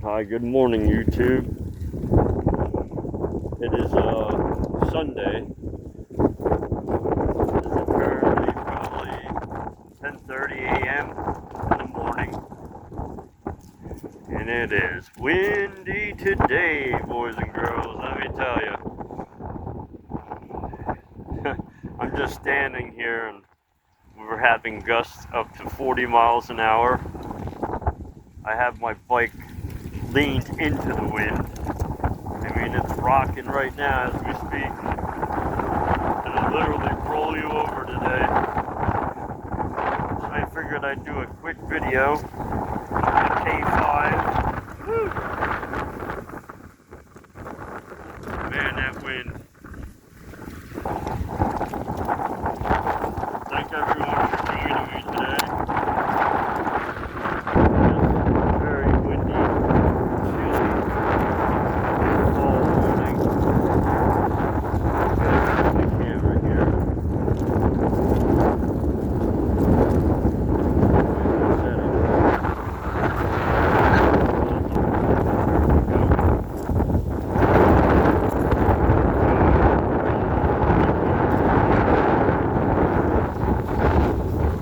Hi, good morning, YouTube. It is Sunday. It is apparently probably 10:30 a.m. in the morning, and it is windy today, boys and girls. Let me tell you. I'm just standing here, and we're having gusts up to 40 miles an hour. I have my bike leaned into the wind. I mean, it's rocking right now as we speak. It'll literally roll you over today. So I figured I'd do a quick video. K5. Woo! Man, that wind. Thank everyone for joining me today. It's very windy, chilly, fall morning. Got the camera here.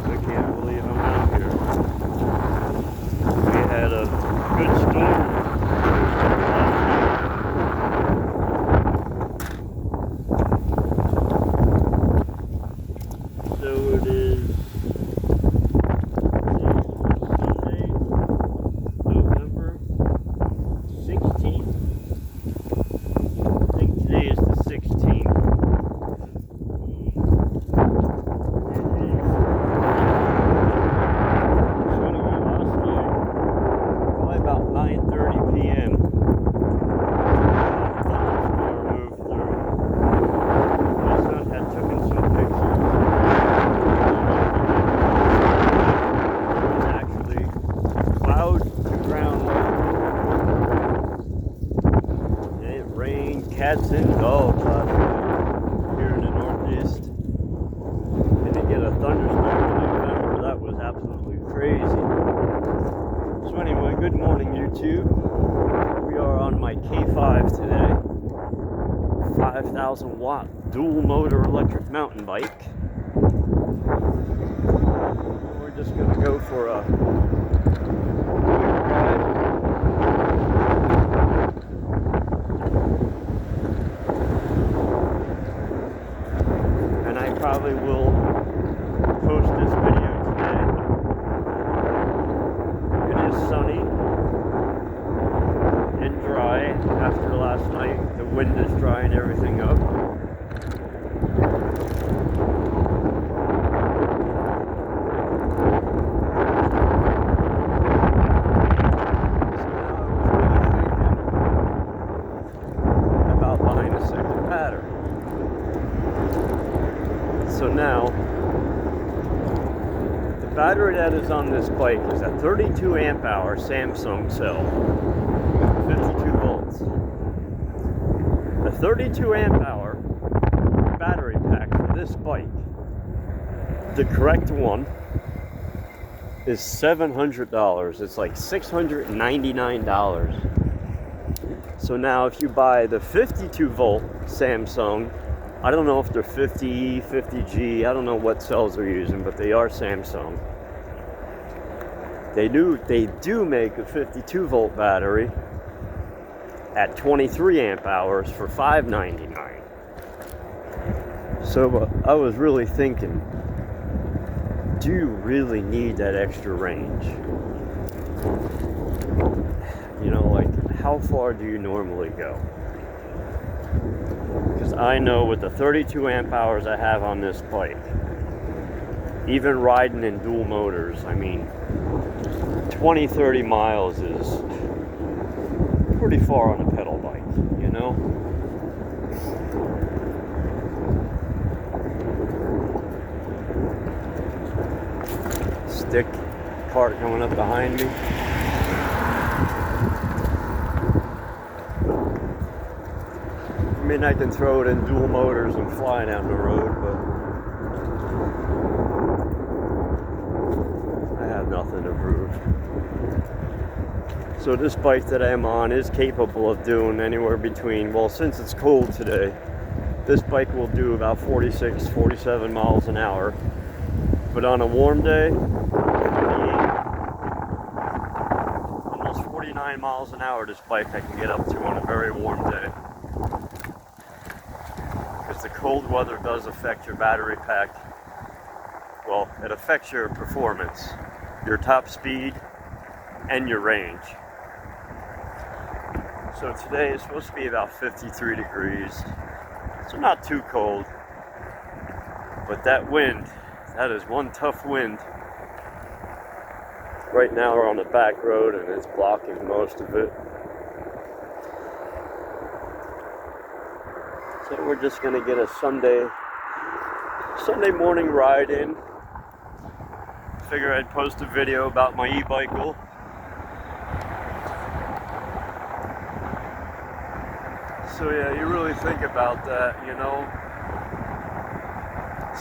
I can't believe I'm out here. We had a good storm last night. So it is Sunday, November 16th. I think today is the 16th. Probably about 9:30 p.m. Thunderstorm moved through. My son had taken some pictures. It was actually cloud to ground level. It rained cats and dogs last night here in the Northeast. And to get a thunderstorm in November, that was absolutely crazy. So anyway, good morning, YouTube. We are on my K5 today. 5,000 watt dual motor electric mountain bike. We're just gonna go for a quick ride. And I probably will post this video today. It is sunny and dry after last night. The wind is drying everything up. So now I was really thinking about buying a second battery. So now, the battery that is on this bike is a 32 amp hour Samsung cell, 52 volts. The 32 amp hour battery pack for this bike, the correct one, is $700. It's like $699. So now if you buy the 52 volt Samsung, I don't know if they're 50, 50G, I don't know what cells they're using, but they are Samsung. They do make a 52 volt battery at 23 amp hours for $599. So I was really thinking, do you really need that extra range? You know, like, how far do you normally go? Because I know with the 32 amp hours I have on this bike, even riding in dual motors, I mean, 20, 30 miles is pretty far on a pedal bike, you know? Stick cart coming up behind me. I mean, I can throw it in dual motors and fly down the road, but I have nothing to prove. So this bike that I'm on is capable of doing anywhere between, well, since it's cold today, this bike will do about 46, 47 miles an hour. But on a warm day, almost 49 miles an hour this bike I can get up to on a very warm day. Because the cold weather does affect your battery pack. Well, it affects your performance, your top speed, and your range. So today is supposed to be about 53 degrees. So not too cold. But that wind, that is one tough wind. Right now we're on the back road and it's blocking most of it. So we're just gonna get a Sunday morning ride in. Figure I'd post a video about my e-bicycle. So yeah, you really think about that, you know.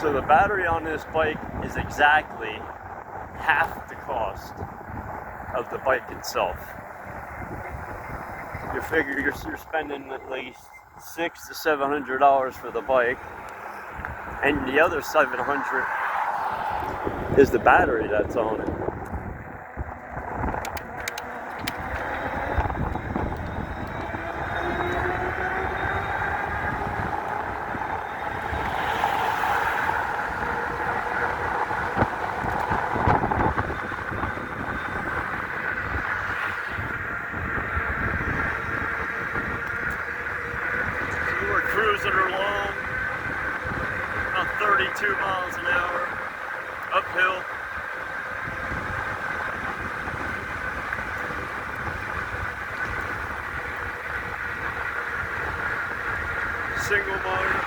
So the battery on this bike is exactly half the cost of the bike itself. You figure you're spending at least $600 to $700 for the bike, and the other $700 is the battery that's on it. Cruising along, about 32 miles an hour, uphill. Single motor.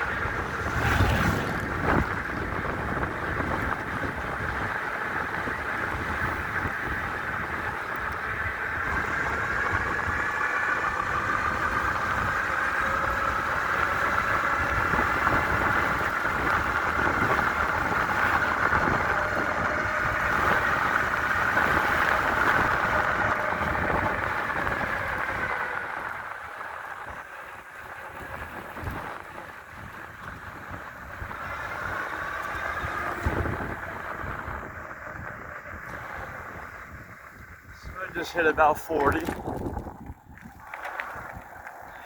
I just hit about 40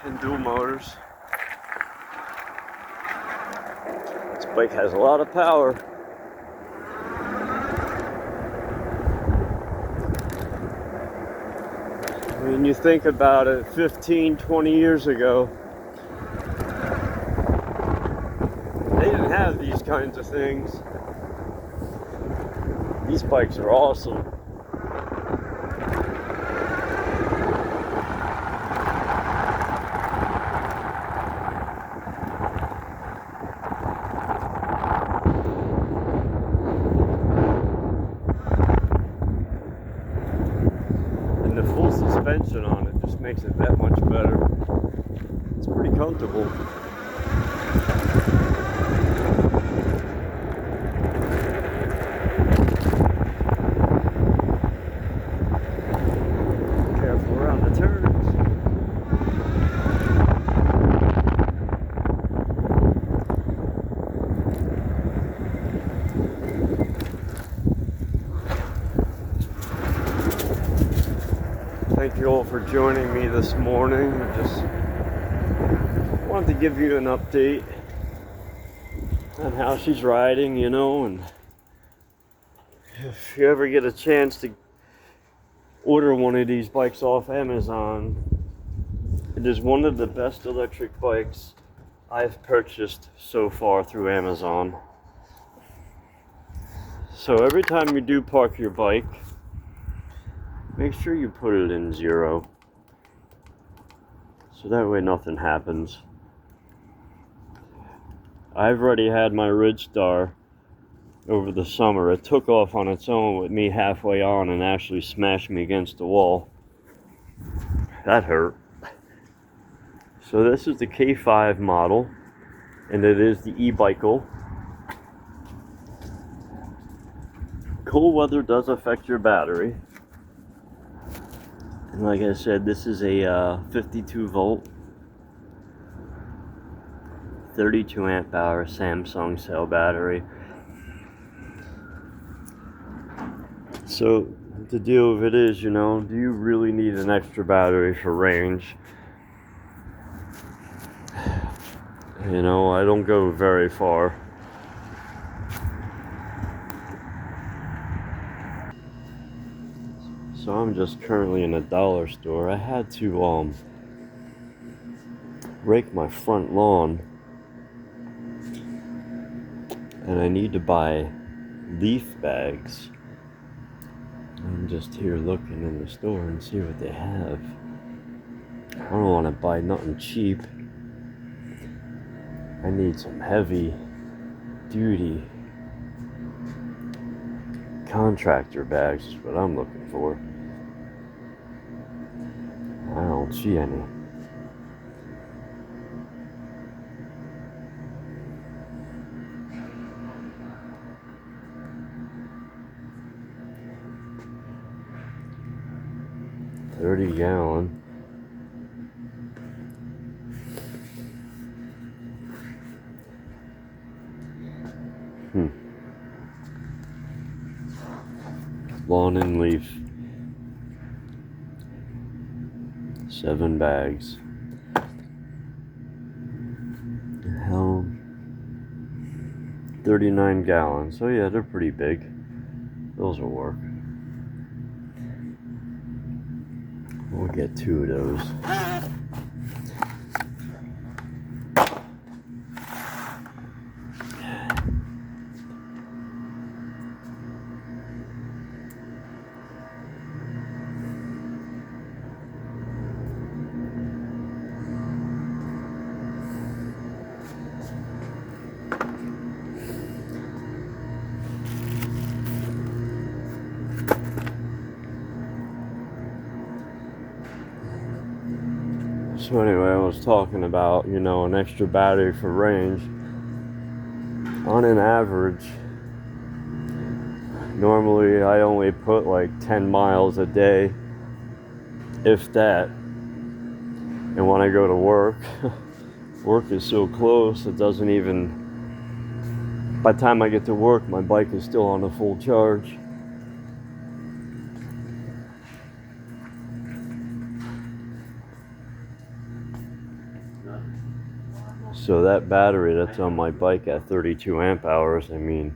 in dual motors. This bike has a lot of power. When you think about it, 15, 20 years ago, they didn't have these kinds of things. These bikes are awesome. And the full suspension on it just makes it that much better. It's pretty comfortable. Careful around the turns. Thank you all for joining me this morning. I just wanted to give you an update on how she's riding, you know, and if you ever get a chance to order one of these bikes off Amazon, it is one of the best electric bikes I've purchased so far through Amazon. So every time you do park your bike, make sure you put it in 0. So that way nothing happens. I've already had my Ridgestar over the summer. It took off on its own with me halfway on and actually smashed me against the wall. That hurt. So this is the K5 model, and it is the e-bicycle. Cold weather does affect your battery. Like I said, this is a 52 volt, 32 amp hour Samsung cell battery. So the deal of it is, you know, do you really need an extra battery for range? You know, I don't go very far. So I'm just currently in a dollar store. I had to rake my front lawn, and I need to buy leaf bags. I'm just here looking in the store and see what they have. I don't want to buy nothing cheap. I need some heavy duty contractor bags is what I'm looking for. I don't see any. $30 gallon. Lawn and leaf. 7 bags. Hell, 39 gallons. So yeah, they're pretty big. Those will work. We'll get 2 of those. So anyway, I was talking about, you know, an extra battery for range. On an average, normally I only put like 10 miles a day, if that. And when I go to work, work is so close, it doesn't even, by the time I get to work, my bike is still on a full charge. So that battery that's on my bike at 32 amp hours, I mean,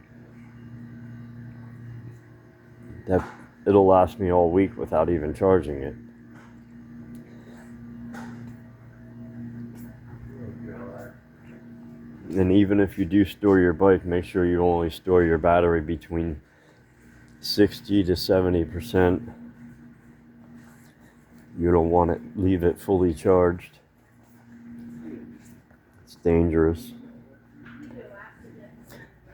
that it'll last me all week without even charging it. And even if you do store your bike, make sure you only store your battery between 60 to 70%. You don't want to leave it fully charged. It's dangerous.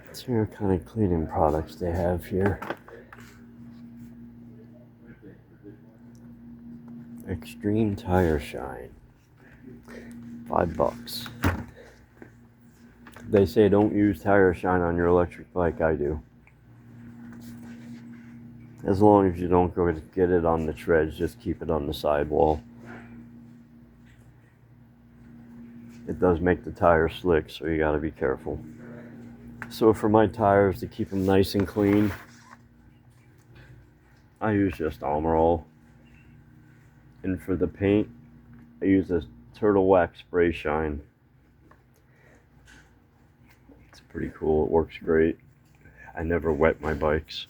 Let's see what kind of cleaning products they have here. Extreme Tire Shine. $5. They say don't use tire shine on your electric bike. I do. As long as you don't go to get it on the treads, just keep it on the sidewall. It does make the tires slick, so you gotta be careful. So for my tires, to keep them nice and clean, I use just Almirall. And for the paint, I use this Turtle Wax Spray Shine. It's pretty cool, it works great. I never wet my bikes.